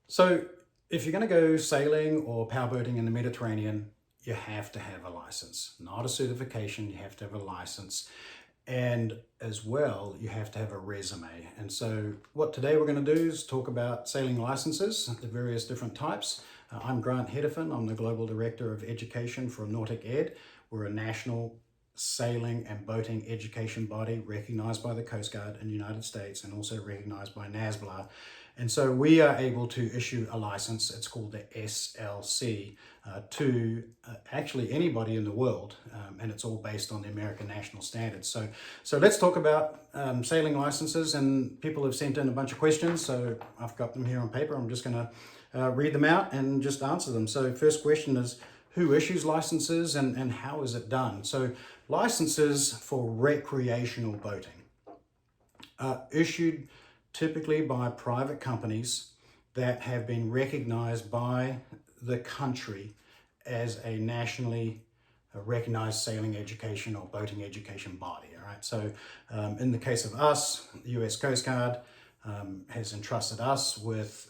So if you're going to go sailing or powerboating in the Mediterranean, you have to have a license, not a certification. You have to have a license. And as well, you have to have a resume. And so what today we're going to do is talk about sailing licenses, the various different types. I'm Grant Hedefin. I'm the Global Director of Education for Nautic Ed. We're a national sailing and boating education body recognized by the Coast Guard in the United States and also recognized by NASBLA. And so we are able to issue a license, it's called the SLC, to actually anybody in the world, and it's all based on the American National Standards. So let's talk about sailing licenses, and people have sent in a bunch of questions, so I've got them here on paper. I'm just going to read them out and just answer them. So first question is, who issues licenses and how is it done? So licenses for recreational boating are issued typically by private companies that have been recognized by the country as a nationally recognized sailing education or boating education body. All right. So in the case of us, the US Coast Guard has entrusted us with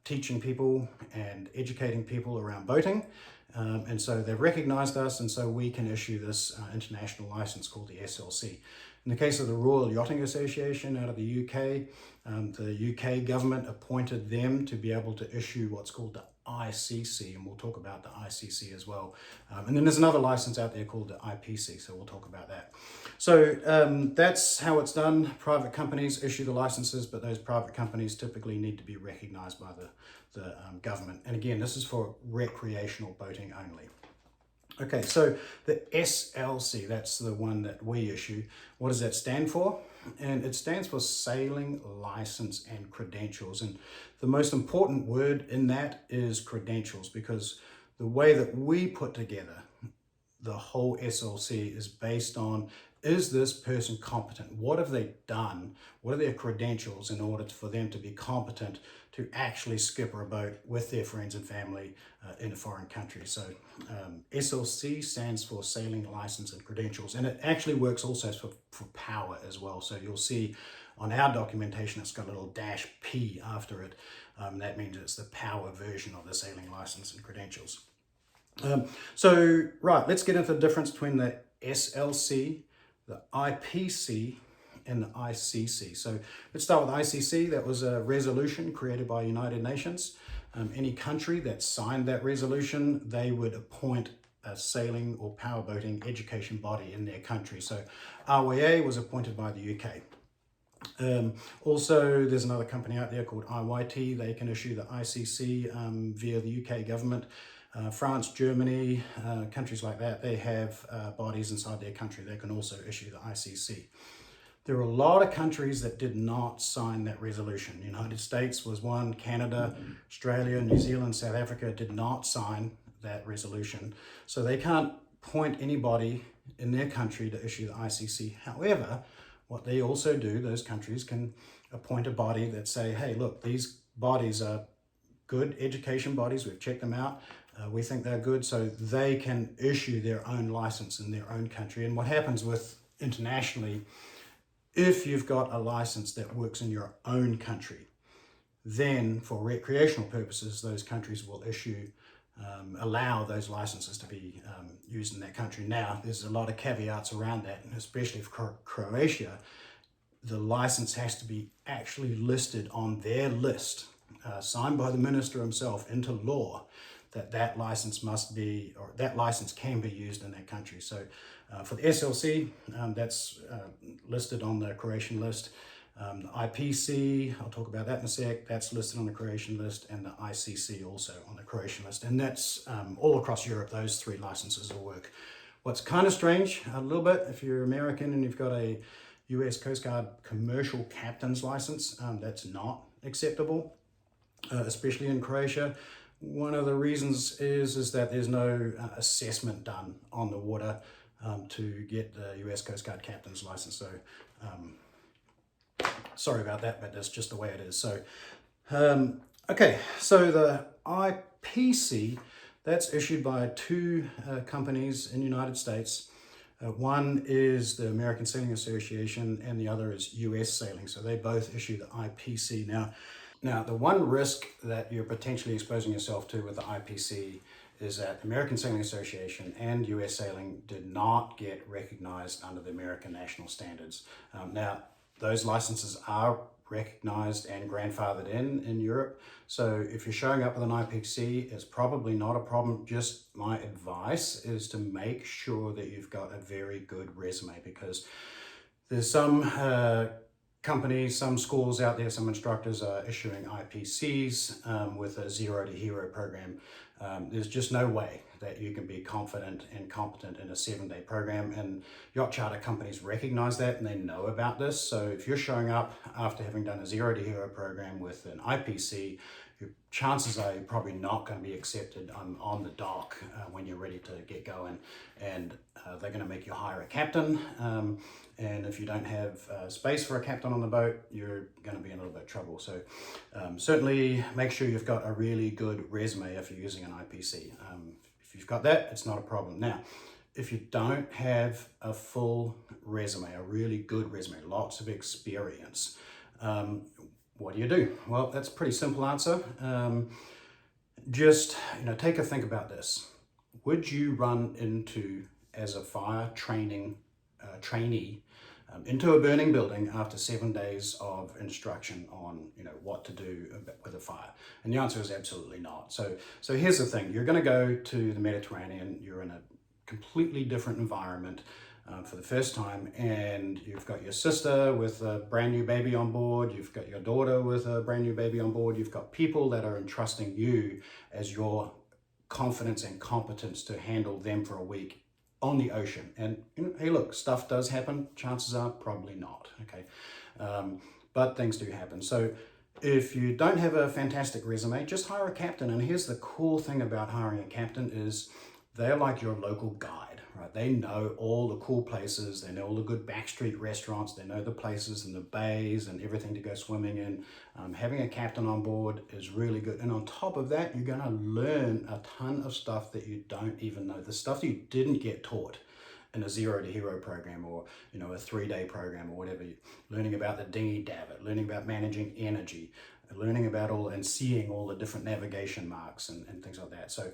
teaching people and educating people around boating. And so they've recognized us, and so we can issue this international license called the SLC. In the case of the Royal Yachting Association out of the UK government appointed them to be able to issue what's called the ICC, and we'll talk about the ICC as well. And then there's another license out there called the IPC, so we'll talk about that. So that's how it's done. Private companies issue the licenses, but those private companies typically need to be recognized by the government. And again, this is for recreational boating only. Okay, so the SLC, that's the one that we issue. What does that stand for? And it stands for Sailing License and Credentials. And the most important word in that is credentials, because the way that we put together the whole SLC is based on, is this person competent? What have they done? What are their credentials in order for them to be competent to actually skipper a boat with their friends and family in a foreign country? So SLC stands for Sailing License and Credentials, and it actually works also for power as well. So you'll see on our documentation, it's got a little -P after it. That means it's the power version of the Sailing License and Credentials. Right, let's get into the difference between the SLC, the IPC, and the ICC. So let's start with ICC. That was a resolution created by United Nations. Any country that signed that resolution, they would appoint a sailing or powerboating education body in their country. So RYA was appointed by the UK. Also, there's another company out there called IYT. They can issue the ICC via the UK government. France, Germany, countries like that, they have bodies inside their country. They can also issue the ICC. There are a lot of countries that did not sign that resolution. The United States was one, Canada, Australia, New Zealand, South Africa did not sign that resolution. So they can't point anybody in their country to issue the ICC. However, what they also do, those countries can appoint a body that say, hey, look, these bodies are good education bodies. We've checked them out. We think they're good, so they can issue their own license in their own country. And what happens with internationally, if you've got a license that works in your own country, then for recreational purposes, those countries will allow those licenses to be used in that country. Now, there's a lot of caveats around that, and especially for Croatia, the license has to be actually listed on their list, signed by the minister himself into law, that license must be, or that license can be used in that country. So for the SLC, that's listed on the Croatian list. The IPC, I'll talk about that in a sec, that's listed on the Croatian list, and the ICC also on the Croatian list. And that's all across Europe, those three licenses will work. What's kind of strange, a little bit, if you're American and you've got a US Coast Guard commercial captain's license, that's not acceptable, especially in Croatia. One of the reasons is that there's no assessment done on the water to get the US Coast Guard captain's license. So sorry about that, but that's just the way it is. So okay, so the IPC, that's issued by two companies in the United States. One is the American Sailing Association, and the other is US Sailing. So they both issue the IPC. Now, Now, the one risk that you're potentially exposing yourself to with the IPC is that the American Sailing Association and US Sailing did not get recognized under the American national standards. Now, those licenses are recognized and grandfathered in Europe. So if you're showing up with an IPC, it's probably not a problem. Just my advice is to make sure that you've got a very good resume, because there's some companies, some schools out there, some instructors are issuing IPCs with a 0 to hero program. There's just no way that you can be confident and competent in a 7-day program, and yacht charter companies recognize that and they know about this. So if you're showing up after having done a 0 to hero program with an IPC, your chances are you're probably not going to be accepted on the dock when you're ready to get going, and they're going to make you hire a captain. And if you don't have space for a captain on the boat, you're going to be in a little bit of trouble. So certainly make sure you've got a really good resume if you're using an IPC. If you've got that, it's not a problem. Now, if you don't have a full resume, a really good resume, lots of experience, what do? Well, that's a pretty simple answer. Just take a think about this. Would you run into, as a fire trainee, into a burning building after 7 days of instruction on what to do with a fire? And the answer is absolutely not. So here's the thing: you're going to go to the Mediterranean. You're in a completely different environment for the first time, and you've got your sister with a brand new baby on board, you've got your daughter with a brand new baby on board, you've got people that are entrusting you as your confidence and competence to handle them for a week on the ocean. And hey, look, stuff does happen. Chances are probably not, okay? But things do happen. So if you don't have a fantastic resume, just hire a captain. And here's the cool thing about hiring a captain is they're like your local guide, right? They know all the cool places, they know all the good backstreet restaurants, they know the places and the bays and everything to go swimming in. Having a captain on board is really good. And on top of that, you're gonna learn a ton of stuff that you don't even know, the stuff you didn't get taught in a 0 to hero program, or a 3-day program or whatever. Learning about the dinghy davit, learning about managing energy, learning about all and seeing all the different navigation marks and things like that. So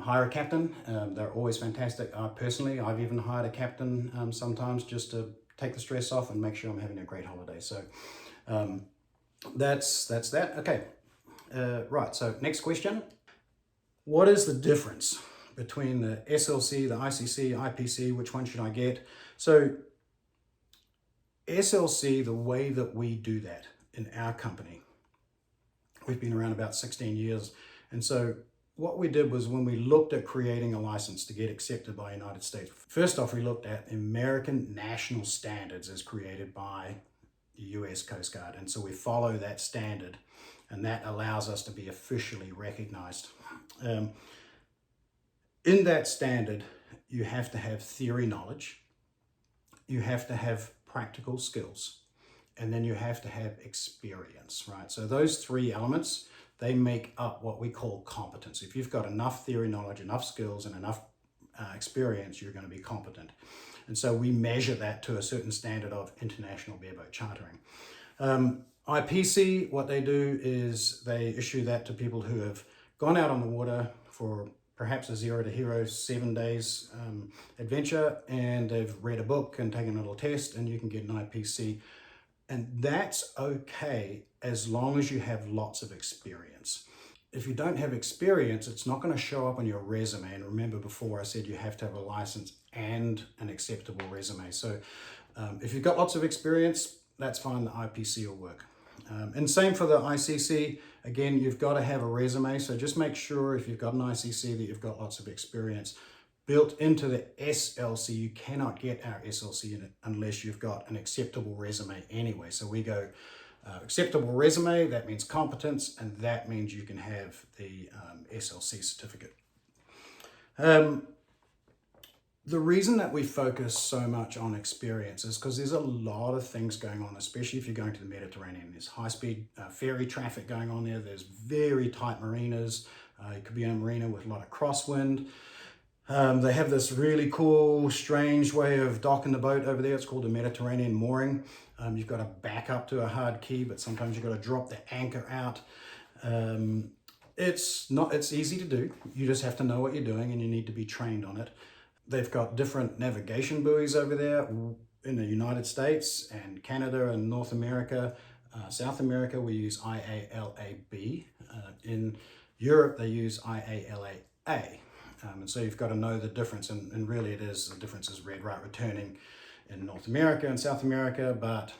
hire a captain. They're always fantastic. Personally, I've even hired a captain sometimes just to take the stress off and make sure I'm having a great holiday. So that's that. Okay, right, so next question. What is the difference between the SLC, the ICC, IPC? Which one should I get? So SLC, the way that we do that in our company, we've been around about 16 years. And so what we did was, when we looked at creating a license to get accepted by the United States, first off, we looked at American national standards as created by the US Coast Guard. And so we follow that standard, and that allows us to be officially recognized. In that standard, you have to have theory knowledge, you have to have practical skills, and then you have to have experience, right? So those 3 elements, they make up what we call competence. If you've got enough theory knowledge, enough skills, and enough experience, you're going to be competent. And so we measure that to a certain standard of international bareboat chartering. IPC, what they do is they issue that to people who have gone out on the water for perhaps a 0 to hero 7 days adventure, and they've read a book and taken a little test, and you can get an IPC. And that's okay as long as you have lots of experience. If you don't have experience, it's not going to show up on your resume. And remember, before I said you have to have a license and an acceptable resume. So if you've got lots of experience, that's fine, the IPC will work. And same for the ICC. Again, you've got to have a resume. So just make sure if you've got an ICC that you've got lots of experience. Built into the SLC, you cannot get our SLC in it unless you've got an acceptable resume anyway. So we go acceptable resume, that means competence, and that means you can have the SLC certificate. The reason that we focus so much on experience is because there's a lot of things going on, especially if you're going to the Mediterranean. There's high-speed ferry traffic going on there. There's very tight marinas. You could be in a marina with a lot of crosswind. They have this really cool, strange way of docking the boat over there. It's called a Mediterranean mooring. You've got to back up to a hard key, but sometimes you've got to drop the anchor out. It's easy to do. You just have to know what you're doing and you need to be trained on it. They've got different navigation buoys over there in the United States and Canada and North America. South America, we use IALAB. In Europe, they use IALAA. And so you've got to know the difference, and really it is, the difference is red right returning in North America and South America, but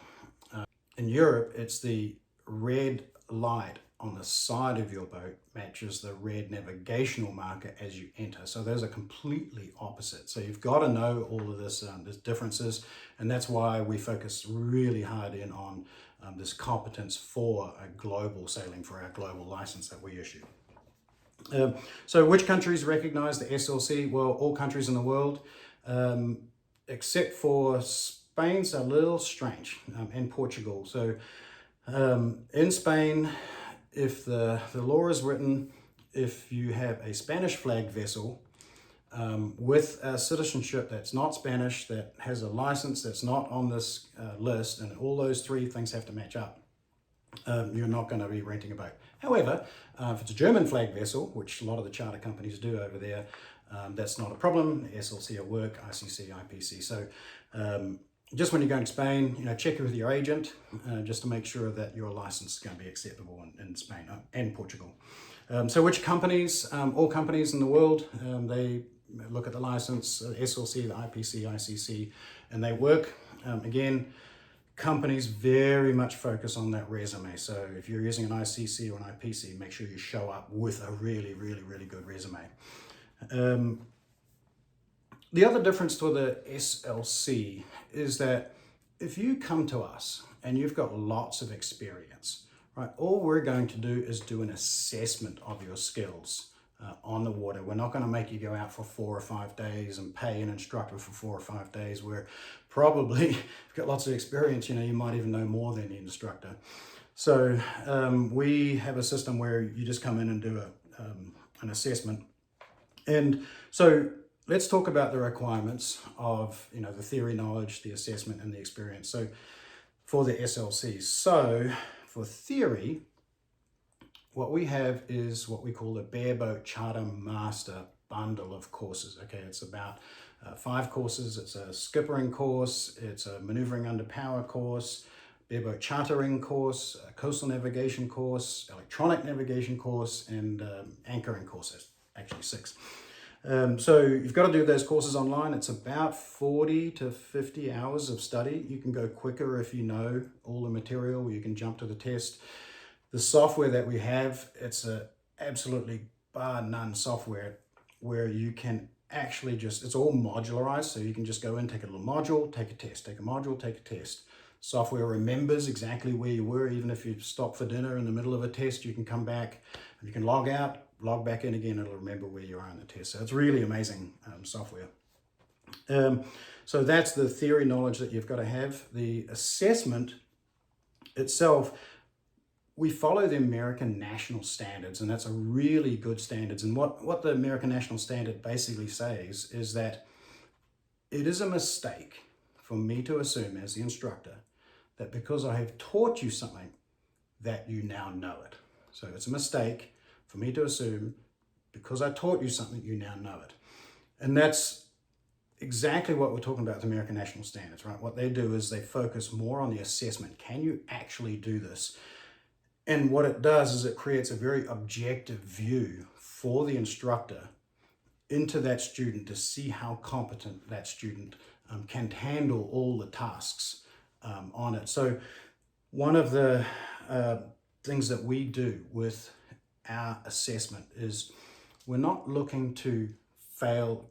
in Europe, it's the red light on the side of your boat matches the red navigational marker as you enter. So those are completely opposite. So you've got to know all of this, these differences, and that's why we focus really hard in on this competence for a global sailing, for our global license that we issue. So which countries recognize the SLC? Well, all countries in the world, except for Spain's a little strange, and Portugal. So in Spain, if the law is written, if you have a Spanish flagged vessel with a citizenship that's not Spanish, that has a license that's not on this list, and all those three things have to match up, you're not going to be renting a boat. However, if it's a German flag vessel, which a lot of the charter companies do over there, that's not a problem. SLC will work, ICC, IPC. So just when you're going to Spain, check with your agent just to make sure that your license is going to be acceptable in Spain and Portugal. So which companies? All companies in the world, they look at the license, SLC, the IPC, ICC, and they work. Again, companies very much focus on that resume. So if you're using an ICC or an IPC, make sure you show up with a really, really, really good resume. The other difference to the SLC is that if you come to us and you've got lots of experience, right, all we're going to do is do an assessment of your skills on the water. We're not going to make you go out for 4 or 5 days and pay an instructor for 4 or 5 days, where probably, if you've got lots of experience, you might even know more than the instructor. So we have a system where you just come in and do an assessment. And so let's talk about the requirements of the theory knowledge, the assessment, and the experience. So for the SLC, so for theory, what we have is what we call the Bareboat Charter Master bundle of courses. Okay, it's about 5 courses. It's a skippering course, it's a maneuvering under power course, bareboat chartering course, a coastal navigation course, electronic navigation course, and anchoring courses. Actually 6. So you've got to do those courses online. It's about 40 to 50 hours of study. You can go quicker if you know all the material. You can jump to the test. The software that we have, it's a absolutely bar none software where you can actually it's all modularized. So you can just go in, take a little module, take a test, take a module, take a test. Software remembers exactly where you were. Even if you stop for dinner in the middle of a test, you can come back and you can log out, log back in again, it'll remember where you are in the test. So it's really amazing software. So that's the theory knowledge that you've got to have. The assessment itself, we follow the American National Standards, and that's a really good standards. And what the American National Standard basically says is that it is a mistake for me to assume as the instructor that because I have taught you something that you now know it. So it's a mistake for me to assume because I taught you something, you now know it. And that's exactly what we're talking about with American National Standards, right? What they do is they focus more on the assessment. Can you actually do this? And what it does is it creates a very objective view for the instructor into that student to see how competent that student can handle all the tasks on it. So one of the things that we do with our assessment is we're not looking to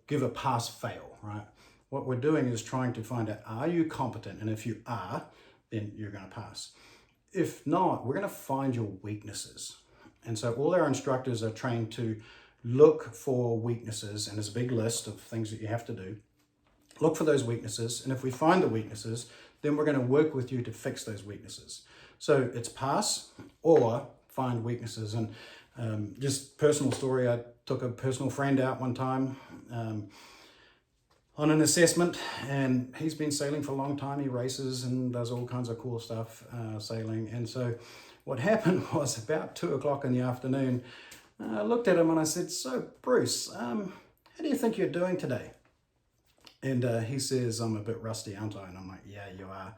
give a pass-fail, right? What we're doing is trying to find out, are you competent? And if you are, then you're going to pass. If not, we're going to find your weaknesses. And so all our instructors are trained to look for weaknesses, and there's a big list of things that you have to do. Look for those weaknesses, and if we find the weaknesses, then we're going to work with you to fix those weaknesses. So it's pass or find weaknesses. And Just personal story, I took a personal friend out one time on an assessment, and he's been sailing for a long time. He races and does all kinds of cool stuff sailing. And so what happened was about 2 o'clock in the afternoon, I looked at him and I said, "So Bruce, how do you think you're doing today?" And he says, "I'm a bit rusty, aren't I?" And I'm like, "Yeah, you are."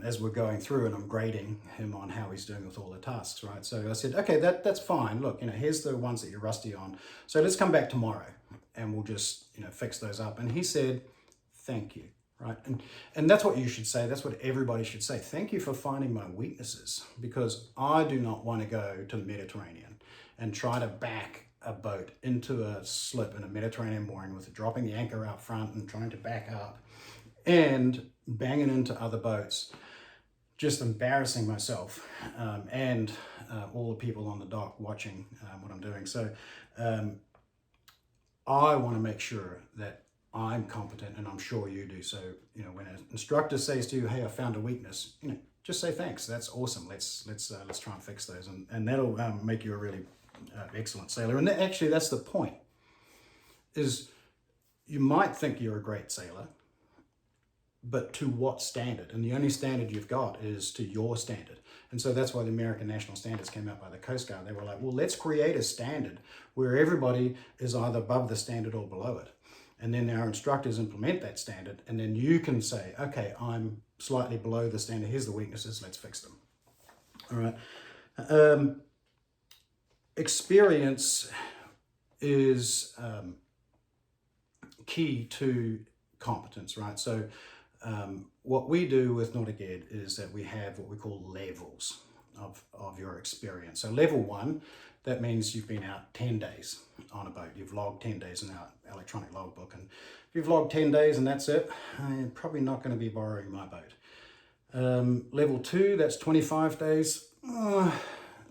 As we're going through, and I'm grading him on how he's doing with all the tasks, right? So I said, "Okay, that's fine. Look, here's the ones that you're rusty on. So let's come back tomorrow and we'll just, fix those up." And he said, "Thank you," right? And that's what you should say. That's what everybody should say. Thank you for finding my weaknesses, because I do not want to go to the Mediterranean and try to back a boat into a slip in a Mediterranean mooring with dropping the anchor out front and trying to back up and banging into other boats, just embarrassing myself and all the people on the dock watching what I'm doing. So I want to make sure that I'm competent, and I'm sure you do. So, when an instructor says to you, "Hey, I found a weakness," just say thanks. That's awesome. Let's try and fix those, and that'll make you a really excellent sailor. And actually, that's the point. Is you might think you're a great sailor, but to what standard? And the only standard you've got is to your standard. And so that's why the American National Standards came out by the Coast Guard. They were like, well, let's create a standard where everybody is either above the standard or below it. And then our instructors implement that standard, and then you can say, "Okay, I'm slightly below the standard. Here's the weaknesses. Let's fix them." All right. Experience is key to competence, right? So what we do with Nautic Ed is that we have what we call levels of your experience. So level 1, that means you've been out 10 days on a boat. You've logged 10 days in our electronic logbook. And if you've logged 10 days and that's it, you're probably not going to be borrowing my boat. Level 2, that's 25 days.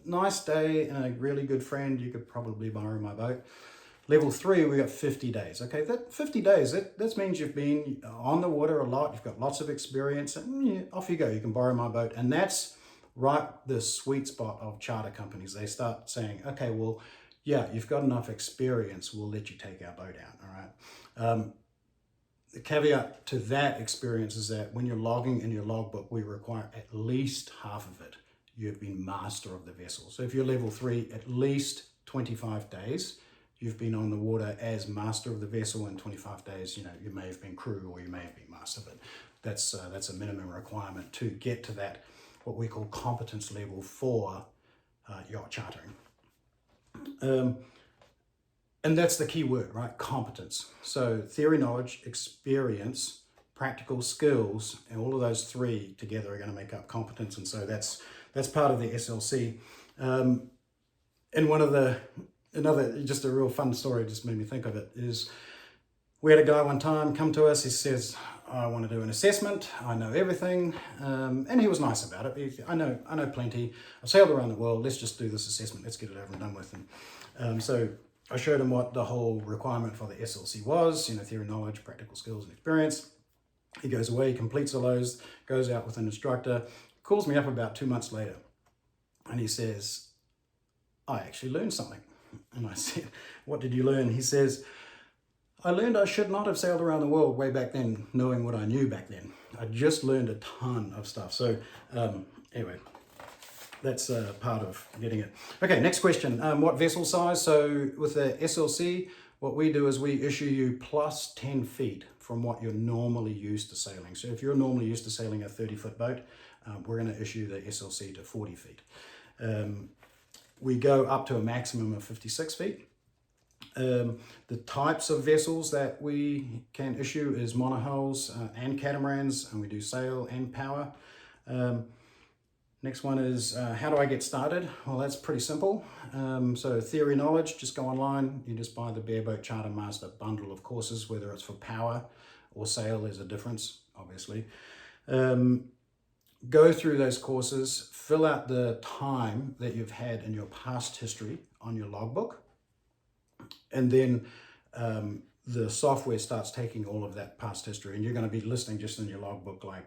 Nice day and a really good friend, you could probably borrow my boat. Level 3, we got 50 days. Okay, that 50 days, that means you've been on the water a lot, you've got lots of experience, and off you go, you can borrow my boat. And that's right the sweet spot of charter companies. They start saying, "Okay, well, yeah, you've got enough experience, we'll let you take our boat out," all right? The caveat to that experience is that when you're logging in your logbook, we require at least half of it you've been master of the vessel. So if you're level 3, at least 25 days, you've been on the water as master of the vessel. In 25 days, you may have been crew or you may have been master, but that's a minimum requirement to get to that, what we call competence level for yacht chartering. And that's the key word, right? Competence. So theory, knowledge, experience, practical skills, and all of those 3 together are going to make up competence. And so that's part of the SLC. And another, just a real fun story, just made me think of it, is we had a guy one time come to us. He says, "I want to do an assessment. I know everything." And he was nice about it. I know plenty. I've sailed around the world. Let's just do this assessment. Let's get it over and done with. And so I showed him what the whole requirement for the SLC was, theory, knowledge, practical skills, and experience. He goes away, completes all those, goes out with an instructor, calls me up about 2 months later, and he says, "I actually learned something." And I said, "What did you learn?" He says, "I learned I should not have sailed around the world way back then, knowing what I knew back then. I just learned a ton of stuff." So anyway, that's part of getting it. Okay, next question. What vessel size? So with the SLC, what we do is we issue you plus 10 feet from what you're normally used to sailing. So if you're normally used to sailing a 30-foot boat, we're going to issue the SLC to 40 feet. We go up to a maximum of 56 feet. The types of vessels that we can issue is monohulls and catamarans, and we do sail and power. Next one is, how do I get started? Well, that's pretty simple. So theory, knowledge, just go online. You just buy the Bareboat Charter Master bundle of courses, whether it's for power or sail, there's a difference, obviously. Go through those courses, fill out the time that you've had in your past history on your logbook. And then the software starts taking all of that past history, and you're going to be listing just in your logbook, like,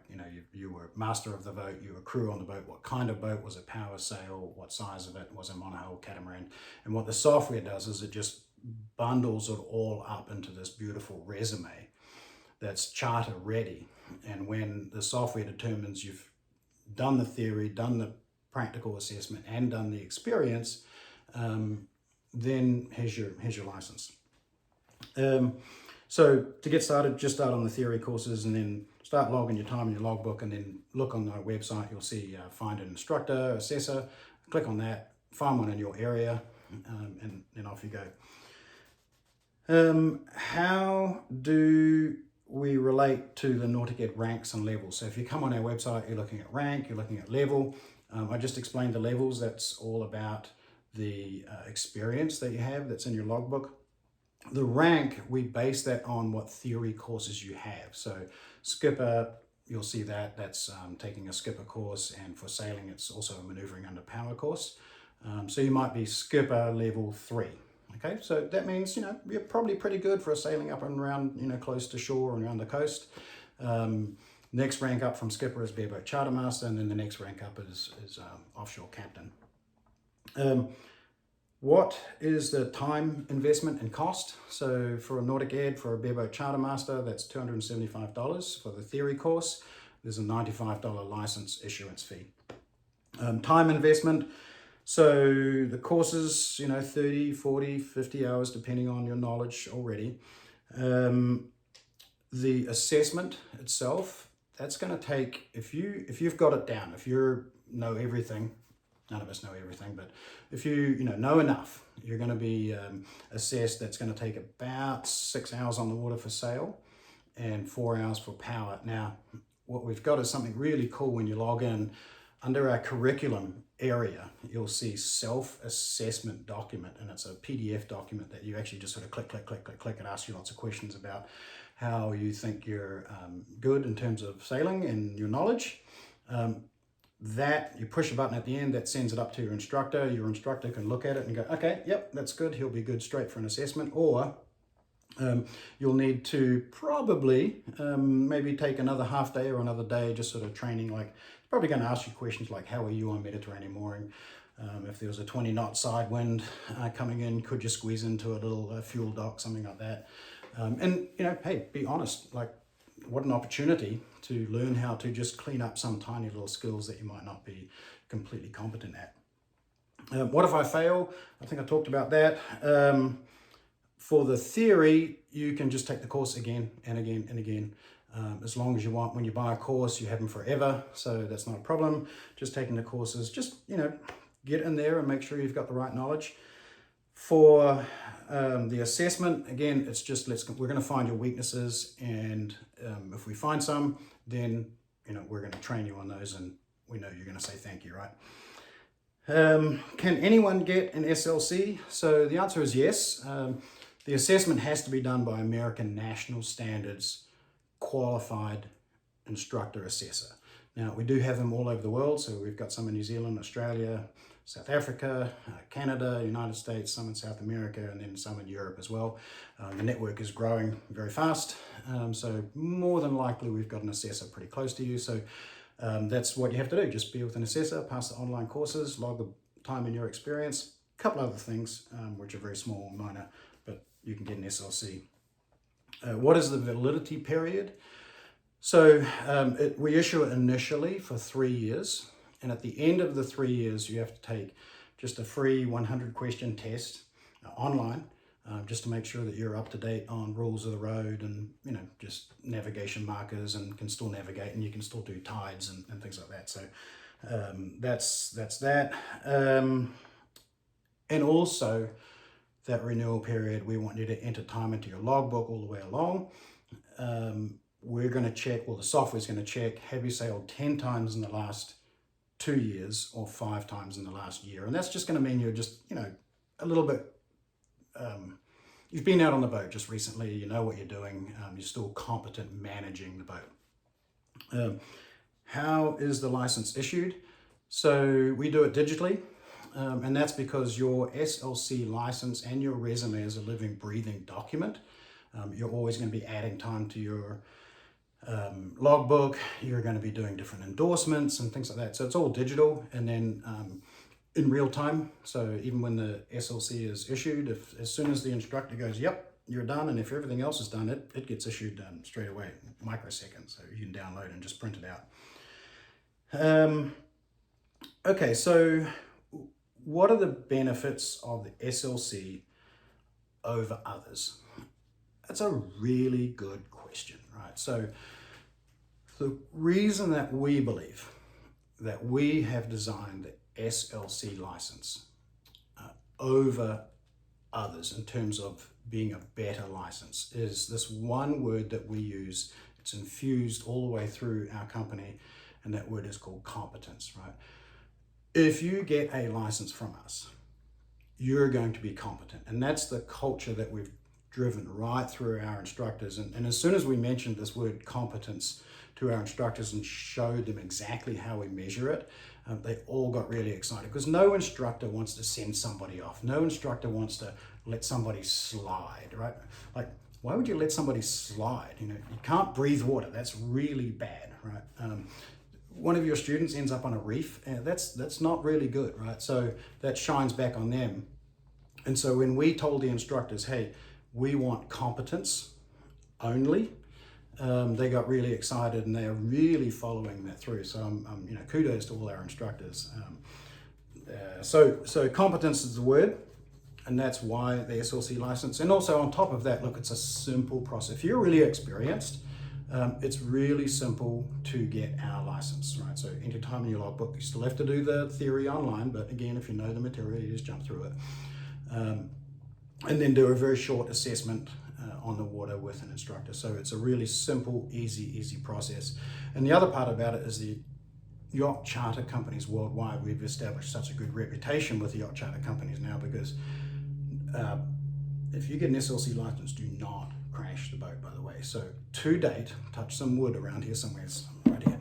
you were master of the boat, you were crew on the boat, what kind of boat, was it power sail, what size of it, was it monohull, catamaran. And what the software does is it just bundles it all up into this beautiful resume that's charter ready. And when the software determines you've done the theory, done the practical assessment, and done the experience, then here's your license. So to get started, just start on the theory courses and then start logging your time in your logbook, and then look on our website. You'll see find an instructor, assessor. Click on that, find one in your area, and then off you go. How do we relate to the Nautic ranks and levels? So if you come on our website, you're looking at rank, you're looking at level. I just explained the levels. That's all about the experience that you have that's in your logbook. The rank, we base that on what theory courses you have. So skipper, you'll see that's taking a skipper course, and for sailing it's also a maneuvering under power course. So you might be skipper level 3. Okay, so that means you're probably pretty good for sailing up and around close to shore and around the coast. Next rank up from skipper is bareboat charter master, and then the next rank up is offshore captain. What is the time investment and cost? So for a Nautic Ed, for a bareboat charter master, that's $275 for the theory course. There's a $95 license issuance fee. Time investment, so the courses, 30, 40, 50 hours, depending on your knowledge already. The assessment itself, that's going to take, if you've got it down, if you know everything, none of us know everything, but if you know enough, you're going to be assessed. That's going to take about 6 hours on the water for sail and 4 hours for power. Now, what we've got is something really cool. When you log in, under our curriculum area, you'll see self-assessment document, and it's a PDF document that you actually just sort of click, and asks you lots of questions about how you think you're good in terms of sailing and your knowledge. That you push a button at the end that sends it up to your instructor. Your instructor can look at it and go, okay, yep, that's good. He'll be good straight for an assessment. Or you'll need to probably maybe take another half day or another day, just sort of training. Like, probably going to ask you questions like, how are you on Mediterranean mooring? If there was a 20 knot side wind coming in, could you squeeze into a little fuel dock, something like that. And hey, be honest, like, what an opportunity to learn how to just clean up some tiny little skills that you might not be completely competent at. What if I fail? I think I talked about that. For the theory, you can just take the course again and again and again, as long as you want. When you buy a course, you have them forever, so that's not a problem. Just taking the courses, just get in there and make sure you've got the right knowledge. For the assessment, again, it's just we're going to find your weaknesses, and if we find some, then we're going to train you on those, and we know you're going to say thank you, right? Can anyone get an SLC? So the answer is yes. The assessment has to be done by American National Standards qualified instructor assessor. Now, we do have them all over the world, so we've got some in New Zealand, Australia, South Africa, Canada, United States, some in South America, and then some in Europe as well. The network is growing very fast, so more than likely we've got an assessor pretty close to you. So that's what you have to do. Just be with an assessor, pass the online courses, log the time in your experience. A couple other things which are very small and minor, but you can get an SLC. What is the validity period? So we issue it initially for 3 years. And at the end of the 3 years, you have to take just a free 100 question test online, just to make sure that you're up to date on rules of the road and, just navigation markers, and can still navigate, and you can still do tides and things like that. So that's that. And also that renewal period, we want you to enter time into your logbook all the way along. We're going to check, the software's going to check, have you sailed 10 times in the last 2 years or 5 times in the last year. And that's just going to mean you're just, a little bit, you've been out on the boat just recently, you know what you're doing, you're still competent managing the boat. How is the license issued? So we do it digitally, and that's because your SLC license and your resume is a living, breathing document. You're always going to be adding time to your logbook. You're going to be doing different endorsements and things like that. So it's all digital, and then in real time. So even when the SLC is issued, as soon as the instructor goes, yep, you're done, and if everything else is done, it gets issued straight away, microseconds. So you can download and just print it out. Okay, so what are the benefits of the SLC over others? That's a really good question, right? So the reason that we believe that we have designed the SLC license over others in terms of being a better license is this one word that we use. It's infused all the way through our company, and that word is called competence, right? If you get a license from us, you're going to be competent, and that's the culture that we've driven right through our instructors. And as soon as we mentioned this word competence to our instructors and showed them exactly how we measure it, they all got really excited, because no instructor wants to send somebody off. No instructor wants to let somebody slide, right? Like, why would you let somebody slide? You can't breathe water. That's really bad, right? One of your students ends up on a reef, and that's not really good, right? So that shines back on them. And so when we told the instructors, hey, we want competence only, they got really excited, and they are really following that through. So kudos to all our instructors. So competence is the word, and that's why the SLC license. And also on top of that, look, it's a simple process. If you're really experienced, it's really simple to get our license, right? So enter time in your logbook. You still have to do the theory online, but again, if you know the material, you just jump through it. And then do a very short assessment on the water with an instructor. So it's a really simple, easy process. And the other part about it is the yacht charter companies worldwide. We've established such a good reputation with the yacht charter companies now, because if you get an SLC license, do not crash the boat, by the way. So to date, touch some wood around here somewhere, right here,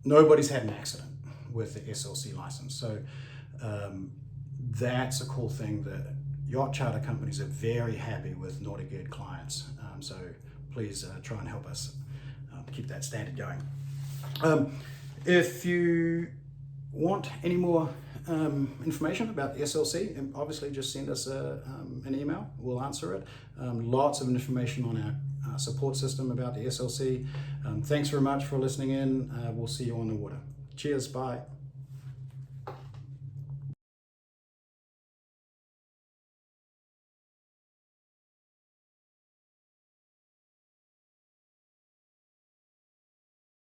nobody's had an accident with the SLC license. So that's a cool thing. That yacht charter companies are very happy with Nordic Geared clients. So please try and help us keep that standard going. If you want any more information about the SLC, obviously just send us an email. We'll answer it. Lots of information on our support system about the SLC. Thanks very much for listening in. We'll see you on the water. Cheers, bye.